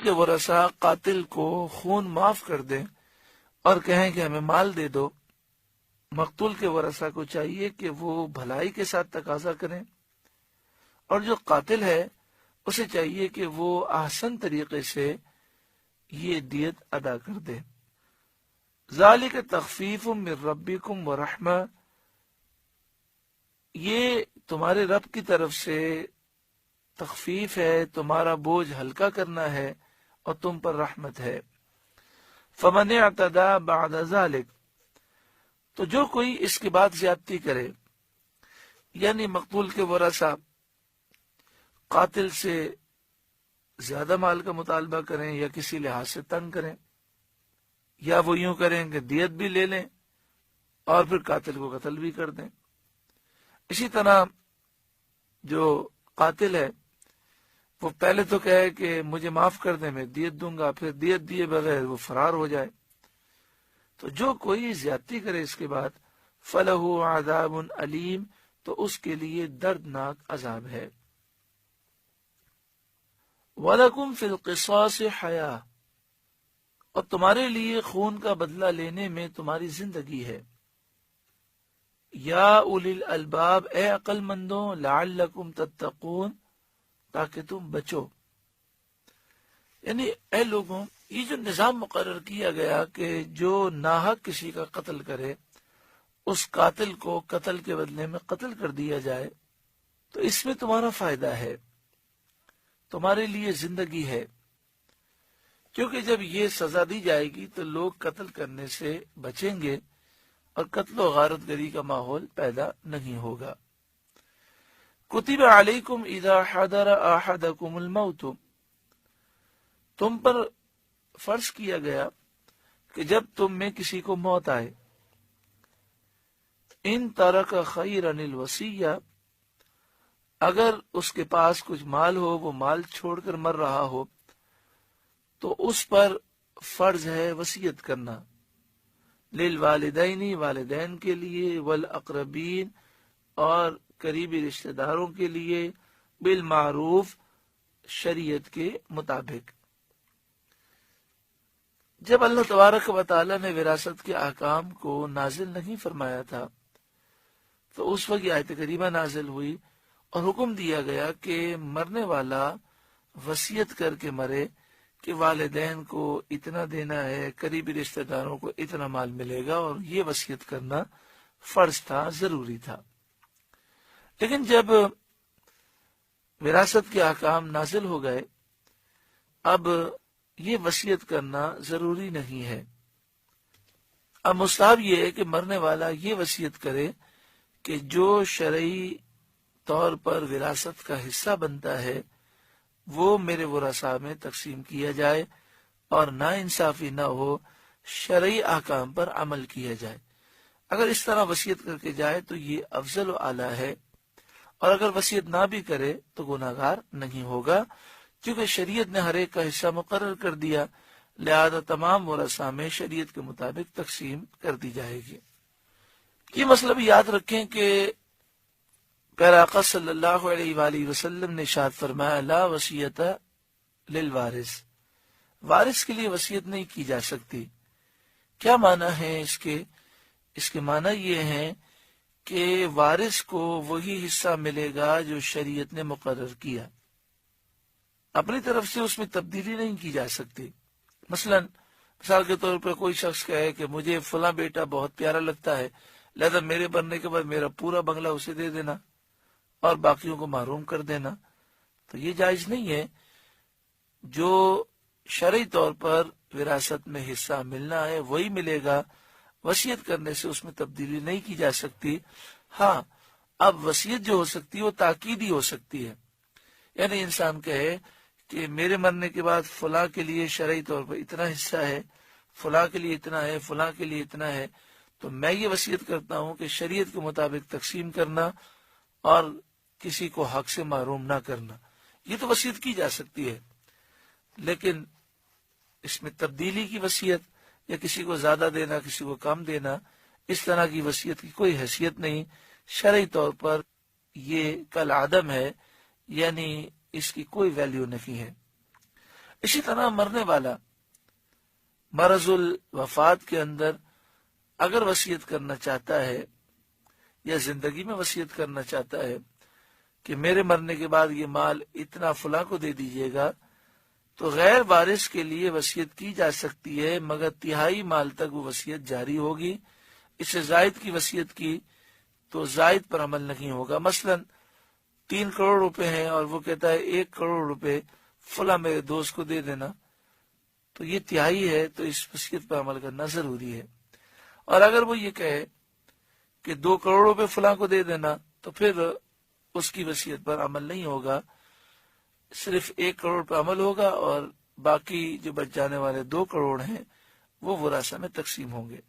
کے ورثاء قاتل کو خون معاف کر دیں اور کہیں کہ ہمیں مال دے دو، مقتول کے ورثاء کو چاہیے کہ وہ بھلائی کے ساتھ تقاضا کریں، اور جو قاتل ہے اسے چاہیے کہ وہ احسن طریقے سے یہ دیت ادا کر دے۔ ذالک تخفیف من ربکم ورحمہ، یہ تمہارے رب کی طرف سے تخفیف ہے، تمہارا بوجھ ہلکا کرنا ہے اور تم پر رحمت ہے۔ فمن اعتدی بعد ذلک، تو جو کوئی اس کے بعد زیادتی کرے، یعنی مقتول کے ورثاء قاتل سے زیادہ مال کا مطالبہ کریں یا کسی لحاظ سے تنگ کریں، یا وہ یوں کریں کہ دیت بھی لے لیں اور پھر قاتل کو قتل بھی کر دیں۔ اسی طرح جو قاتل ہے وہ پہلے تو کہے کہ مجھے معاف کر دیں، میں دیت دوں گا، پھر دیت دیے بغیر وہ فرار ہو جائے، تو جو کوئی زیادتی کرے اس کے بعد فَلَهُ عَذَابٌ علیم، تو اس کے لیے دردناک عذاب ہے۔ وَلَكُمْ فِي الْقِصَاصِ حَيَاةٌ، اور تمہارے لیے خون کا بدلہ لینے میں تمہاری زندگی ہے۔ یا اولی الالباب، اے عقل مندوں، لعلکم تتقون، تاکہ تم بچو۔ یعنی اے لوگوں، یہ جو نظام مقرر کیا گیا کہ جو ناحق کسی کا قتل کرے اس قاتل کو قتل کے بدلے میں قتل کر دیا جائے، تو اس میں تمہارا فائدہ ہے، تمہارے لیے زندگی ہے، کیونکہ جب یہ سزا دی جائے گی تو لوگ قتل کرنے سے بچیں گے اور قتل و غارت گری کا ماحول پیدا نہیں ہوگا۔ کتب علیکم اذا حضر احدکم الموت، تم پر فرض کیا گیا کہ جب تم میں کسی کو موت آئے، ان ترک خیرا الوصیہ، اگر اس کے پاس کچھ مال ہو، وہ مال چھوڑ کر مر رہا ہو، تو اس پر فرض ہے وصیت کرنا، للوالدین، والدین کے لیے، والاقربین، اور قریبی رشتہ داروں کے لیے، بالمعروف، شریعت کے مطابق۔ جب اللہ تبارک و تعالی نے وراثت کے احکام کو نازل نہیں فرمایا تھا تو اس وقت یہ آیت کریمہ نازل ہوئی اور حکم دیا گیا کہ مرنے والا وصیت کر کے مرے کہ والدین کو اتنا دینا ہے، قریبی رشتہ داروں کو اتنا مال ملے گا، اور یہ وصیت کرنا فرض تھا، ضروری تھا۔ لیکن جب وراثت کے احکام نازل ہو گئے، اب یہ وصیت کرنا ضروری نہیں ہے۔ اب مستحب یہ ہے کہ مرنے والا یہ وصیت کرے کہ جو شرعی طور پر وراثت کا حصہ بنتا ہے وہ میرے ورثاء میں تقسیم کیا جائے اور ناانصافی نہ ہو، شرعی احکام پر عمل کیا جائے۔ اگر اس طرح وصیت کر کے جائے تو یہ افضل و اعلیٰ ہے، اور اگر وصیت نہ بھی کرے تو گناہگار نہیں ہوگا، کیونکہ شریعت نے ہر ایک کا حصہ مقرر کر دیا، لہذا تمام ورثاء میں شریعت کے مطابق تقسیم کر دی جائے گی۔ یہ مسئلہ بھی یاد رکھیں کہ پیارے آقا صلی اللہ علیہ وآلہ وسلم نے ارشاد فرمایا، لا وصیت للوارث، وارث کے لیے وصیت نہیں کی جا سکتی۔ کیا معنی ہے اس کے؟ اس کے معنی یہ ہے کہ وارث کو وہی حصہ ملے گا جو شریعت نے مقرر کیا، اپنی طرف سے اس میں تبدیلی نہیں کی جا سکتی۔ مثال کے طور پر کوئی شخص کہے کہ مجھے فلاں بیٹا بہت پیارا لگتا ہے، لہذا میرے مرنے کے بعد میرا پورا بنگلہ اسے دے دینا اور باقیوں کو محروم کر دینا، تو یہ جائز نہیں ہے۔ جو شرعی طور پر وراثت میں حصہ ملنا ہے وہی ملے گا، وصیت کرنے سے اس میں تبدیلی نہیں کی جا سکتی۔ ہاں، اب وصیت جو ہو سکتی ہے وہ تاکیدی ہو سکتی ہے، یعنی انسان کہے کہ میرے مرنے کے بعد فلاں کے لیے شرعی طور پر اتنا حصہ ہے، فلاں کے لیے اتنا ہے، فلاں کے لیے اتنا ہے، تو میں یہ وصیت کرتا ہوں کہ شریعت کے مطابق تقسیم کرنا اور کسی کو حق سے محروم نہ کرنا۔ یہ تو وصیت کی جا سکتی ہے، لیکن اس میں تبدیلی کی وصیت یا کسی کو زیادہ دینا، کسی کو کم دینا، اس طرح کی وصیت کی کوئی حیثیت نہیں۔ شرعی طور پر یہ کالعدم ہے، یعنی اس کی کوئی ویلیو نہیں ہے۔ اسی طرح مرنے والا مرض الوفات کے اندر اگر وصیت کرنا چاہتا ہے یا زندگی میں وصیت کرنا چاہتا ہے کہ میرے مرنے کے بعد یہ مال اتنا فلاں کو دے دیجیے گا، تو غیر وارث کے لیے وصیت کی جا سکتی ہے، مگر تہائی مال تک وہ وصیت جاری ہوگی۔ اس سے زائد کی وصیت کی تو زائد پر عمل نہیں ہوگا۔ مثلا 3 کروڑ روپے ہیں اور وہ کہتا ہے 1 کروڑ روپے فلاں میرے دوست کو دے دینا، تو یہ تہائی ہے، تو اس وصیت پر عمل کرنا ضروری ہے۔ اور اگر وہ یہ کہے کہ 2 کروڑ روپے فلاں کو دے دینا، تو پھر اس کی وصیت پر عمل نہیں ہوگا، صرف 1 کروڑ پر عمل ہوگا اور باقی جو بچ جانے والے 2 کروڑ ہیں وہ ورثہ میں تقسیم ہوں گے۔